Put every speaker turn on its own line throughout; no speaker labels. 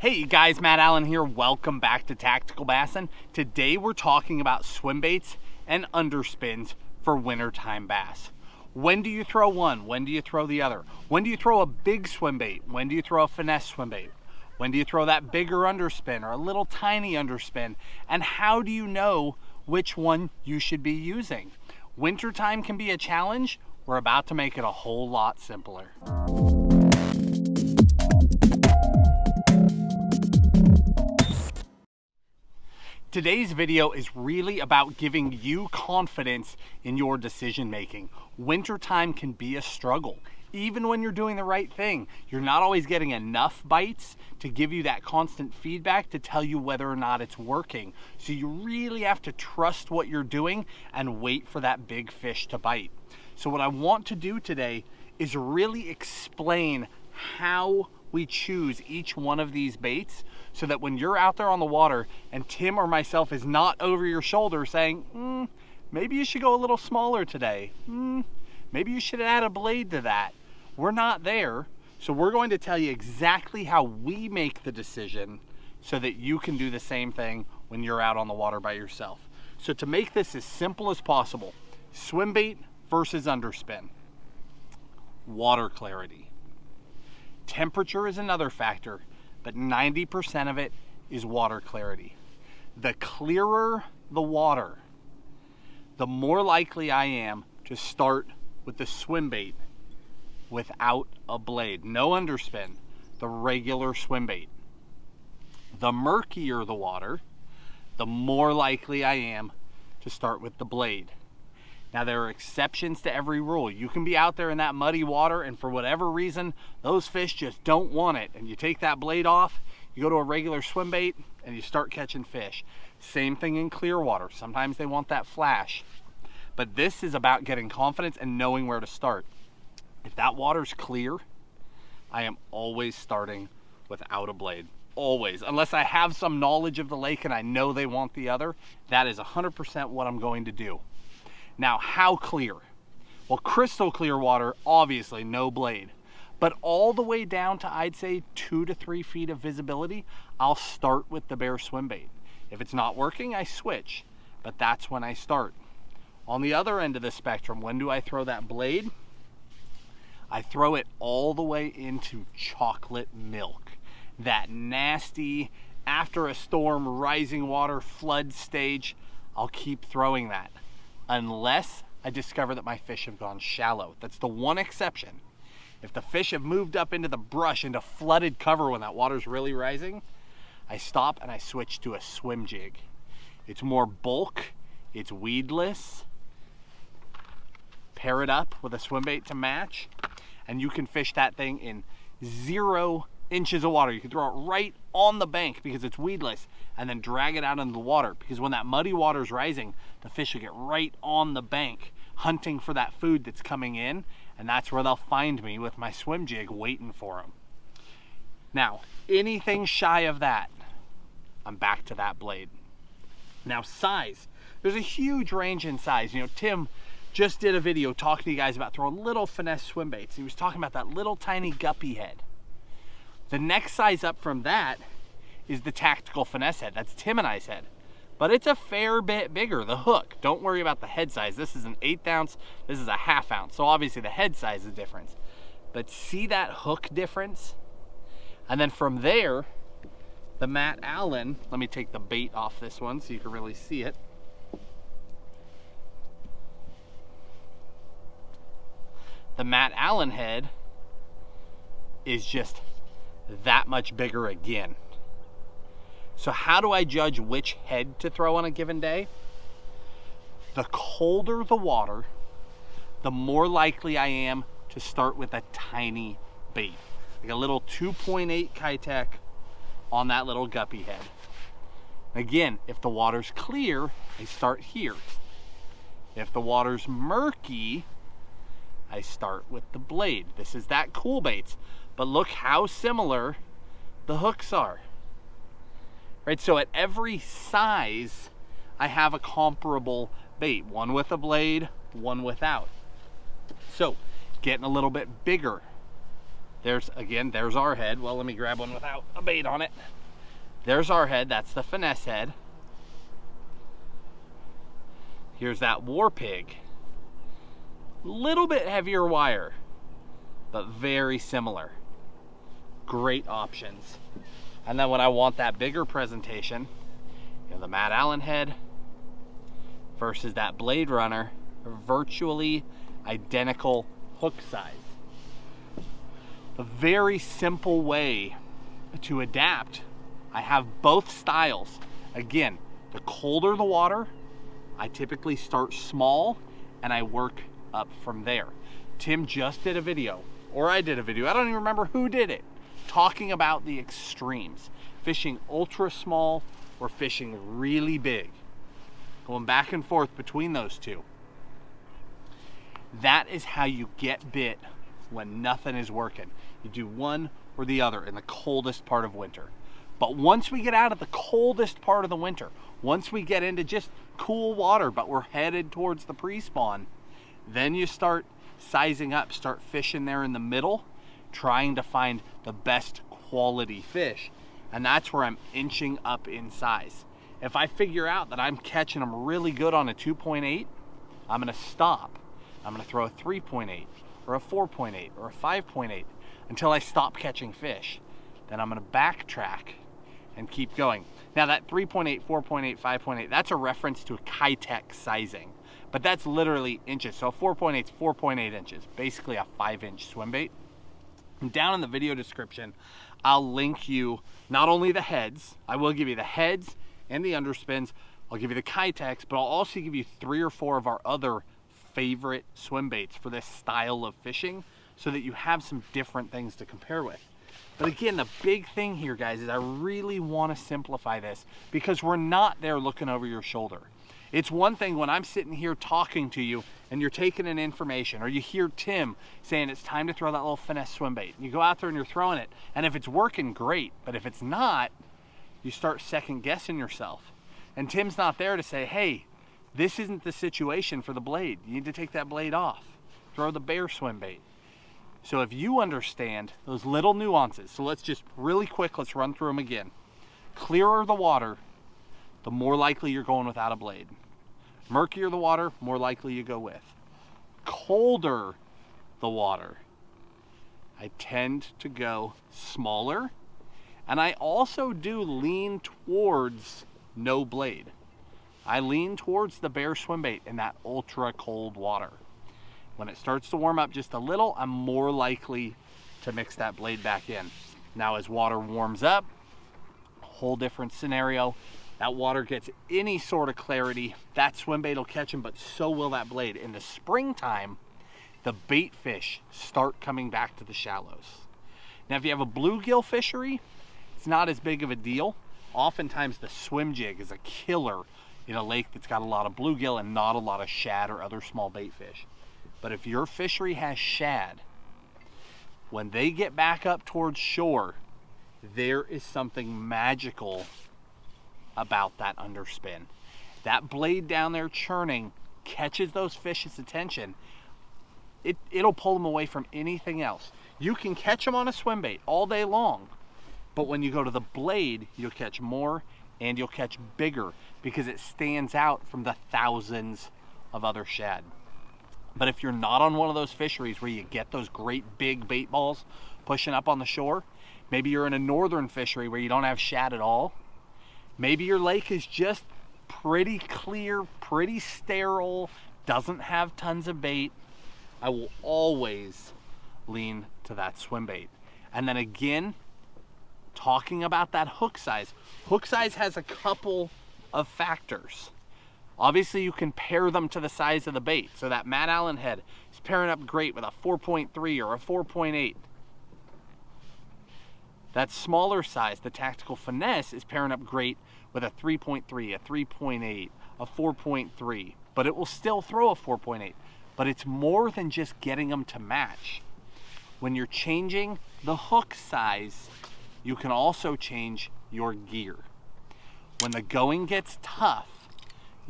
Hey guys, Matt Allen here. Welcome back to Tactical Bassin. Today we're talking about swim baits and underspins for wintertime bass. When do you throw one? When do you throw the other? When do you throw a big swim bait? When do you throw a finesse swim bait? When do you throw that bigger underspin or a little tiny underspin? And how do you know which one you should be using? Wintertime can be a challenge. We're about to make it a whole lot simpler. Today's video is really about giving you confidence in your decision making. Wintertime can be a struggle. Even when you're doing the right thing, you're not always getting enough bites to give you that constant feedback to tell you whether or not it's working. So you really have to trust what you're doing and wait for that big fish to bite. So what I want to do today is really explain how we choose each one of these baits so that when you're out there on the water and Tim or myself is not over your shoulder saying, maybe you should go a little smaller today. Maybe you should add a blade to that. We're not there. So we're going to tell you exactly how we make the decision so that you can do the same thing when you're out on the water by yourself. So to make this as simple as possible, swim bait versus underspin. Water clarity. Temperature is another factor, but 90% of it is water clarity. The clearer the water, the more likely I am to start with the swim bait without a blade. No underspin, the regular swim bait. The murkier the water, the more likely I am to start with the blade. Now there are exceptions to every rule. You can be out there in that muddy water and for whatever reason, those fish just don't want it. And you take that blade off, you go to a regular swim bait and you start catching fish. Same thing in clear water. Sometimes they want that flash. But this is about getting confidence and knowing where to start. If that water's clear, I am always starting without a blade. Always. Unless I have some knowledge of the lake and I know they want the other, that is 100% what I'm going to do. Now, how clear? Well, crystal clear water, obviously no blade. But all the way down to, I'd say, 2 to 3 feet of visibility, I'll start with the bare swim bait. If it's not working, I switch. But that's when I start. On the other end of the spectrum, when do I throw that blade? I throw it all the way into chocolate milk. That nasty, after a storm, rising water flood stage, I'll keep throwing that. Unless I discover that my fish have gone shallow. That's the one exception. If the fish have moved up into the brush, into flooded cover when that water's really rising, I stop and I switch to a swim jig. It's more bulk, it's weedless. Pair it up with a swim bait to match, and you can fish that thing in 0 inches of water. You can throw it right on the bank because it's weedless and then drag it out into the water, because when that muddy water is rising, the fish will get right on the bank hunting for that food that's coming in, and that's where they'll find me with my swim jig waiting for them. Now, anything shy of that, I'm back to that blade. Now, size. There's a huge range in size. You know, Tim just did a video talking to you guys about throwing little finesse swim baits. He was talking about that little tiny guppy head. The next size up from that is the tactical finesse head. That's Tim and I's head. But it's a fair bit bigger, the hook. Don't worry about the head size. This is an 1/8 ounce, this is a 1/2 ounce. So obviously the head size is different. But see that hook difference? And then from there, the Matt Allen, let me take the bait off this one so you can really see it. The Matt Allen head is just that much bigger again. So how do I judge which head to throw on a given day? The colder the water, the more likely I am to start with a tiny bait. Like a little 2.8 Kitech on that little guppy head. Again, if the water's clear, I start here. If the water's murky, I start with the blade. This is that cool baits. But look how similar the hooks are. Right, so at every size, I have a comparable bait. One with a blade, one without. So, getting a little bit bigger. There's our head. Well, let me grab one without a bait on it. There's our head, that's the finesse head. Here's that war pig. Little bit heavier wire, but very similar. Great options. And then when I want that bigger presentation, you know, the Matt Allen head versus that Blade Runner, virtually identical hook size. A very simple way to adapt. I have both styles. Again, the colder the water, I typically start small and I work up from there. Tim just did a video, or I did a video, I don't even remember who did it, talking about the extremes. Fishing ultra small or fishing really big. Going back and forth between those two. That is how you get bit when nothing is working. You do one or the other in the coldest part of winter. But once we get out of the coldest part of the winter, once we get into just cool water, but we're headed towards the pre-spawn, then you start sizing up, start fishing there in the middle, trying to find the best quality fish. And that's where I'm inching up in size. If I figure out that I'm catching them really good on a 2.8, I'm gonna stop. I'm gonna throw a 3.8 or a 4.8 or a 5.8 until I stop catching fish. Then I'm gonna backtrack and keep going. Now that 3.8, 4.8, 5.8, that's a reference to a Kitech sizing, but that's literally inches. So 4.8 is 4.8 inches, basically a 5-inch swim bait. And down in the video description, I'll link you not only the heads, I will give you the heads and the underspins, I'll give you the Kitechs, but I'll also give you 3 or 4 of our other favorite swim baits for this style of fishing so that you have some different things to compare with. But again, the big thing here, guys, is I really want to simplify this because we're not there looking over your shoulder. It's one thing when I'm sitting here talking to you and you're taking in information, or you hear Tim saying it's time to throw that little finesse swim bait. You go out there and you're throwing it, and if it's working, great. But if it's not, you start second guessing yourself. And Tim's not there to say, hey, this isn't the situation for the blade. You need to take that blade off. Throw the bear swim bait. So if you understand those little nuances, so let's just really quick, let's run through them again. Clearer the water, the more likely you're going without a blade. Murkier the water, more likely you go with. Colder the water, I tend to go smaller, and I also do lean towards no blade. I lean towards the bear swim bait in that ultra cold water. When it starts to warm up just a little, I'm more likely to mix that blade back in. Now as water warms up, whole different scenario. That water gets any sort of clarity, that swim bait will catch them, but so will that blade. In the springtime, the bait fish start coming back to the shallows. Now if you have a bluegill fishery, it's not as big of a deal. Oftentimes the swim jig is a killer in a lake that's got a lot of bluegill and not a lot of shad or other small bait fish. But if your fishery has shad, when they get back up towards shore, there is something magical about that underspin. That blade down there churning catches those fish's attention. It'll pull them away from anything else. You can catch them on a swim bait all day long, but when you go to the blade, you'll catch more and you'll catch bigger because it stands out from the thousands of other shad. But if you're not on one of those fisheries where you get those great big bait balls pushing up on the shore, maybe you're in a northern fishery where you don't have shad at all, maybe your lake is just pretty clear, pretty sterile, doesn't have tons of bait, I will always lean to that swim bait. And then again, talking about that hook size has a couple of factors. Obviously you can pair them to the size of the bait. So that Matt Allen head is pairing up great with a 4.3 or a 4.8. That smaller size, the Tactical Finesse, is pairing up great with a 3.3, a 3.8, a 4.3, but it will still throw a 4.8. But it's more than just getting them to match. When you're changing the hook size, you can also change your gear. When the going gets tough,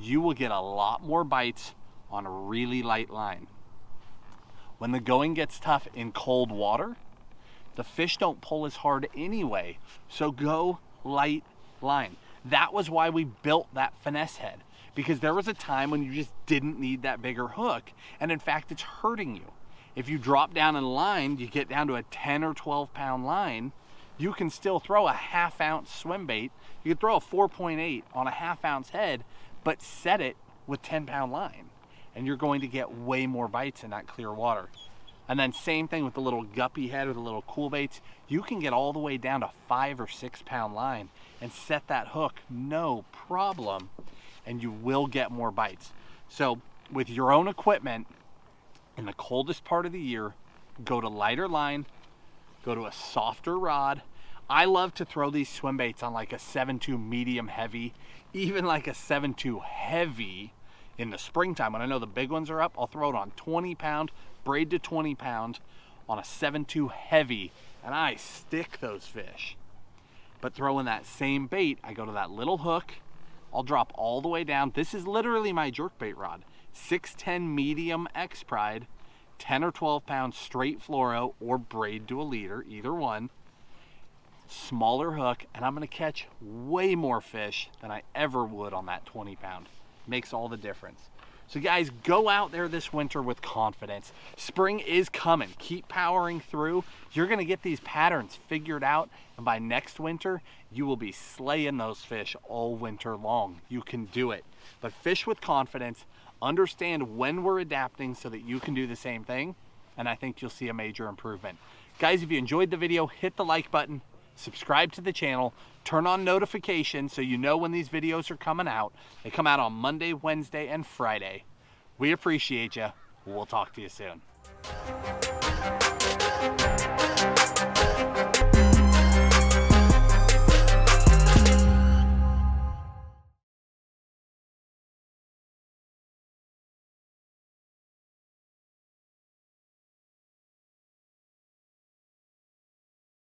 you will get a lot more bites on a really light line. When the going gets tough in cold water, The fish don't pull as hard anyway, so go light line. That was why we built that finesse head, because there was a time when you just didn't need that bigger hook, and in fact it's hurting you. If you drop down in line, you get down to a 10 or 12 pound line, you can still throw a 1/2 ounce swim bait. You can throw a 4.8 on a 1/2 ounce head, but set it with 10 pound line, and you're going to get way more bites in that clear water. And then same thing with the little guppy head or the little cool baits. You can get all the way down to 5 or 6 pound line and set that hook, no problem, and you will get more bites. So with your own equipment, in the coldest part of the year, go to lighter line, go to a softer rod. I love to throw these swim baits on like a 7.2 medium heavy, even like a 7.2 heavy in the springtime. When I know the big ones are up, I'll throw it on 20 pound, braid to 20 pound on a 7.2 heavy, and I stick those fish. But throwing that same bait, I go to that little hook, I'll drop all the way down. This is literally my jerkbait rod. 610 medium X Pride, 10 or 12 pound straight fluoro or braid to a leader, either one. Smaller hook, and I'm gonna catch way more fish than I ever would on that 20 pound. Makes all the difference. So guys, go out there this winter with confidence. Spring is coming. Keep powering through. You're gonna get these patterns figured out, and by next winter, you will be slaying those fish all winter long. You can do it. But fish with confidence, understand when we're adapting so that you can do the same thing, and I think you'll see a major improvement. Guys, if you enjoyed the video, hit the like button, subscribe to the channel, turn on notifications so you know when these videos are coming out. They come out on Monday, Wednesday, and Friday. We appreciate you. We'll talk to you soon.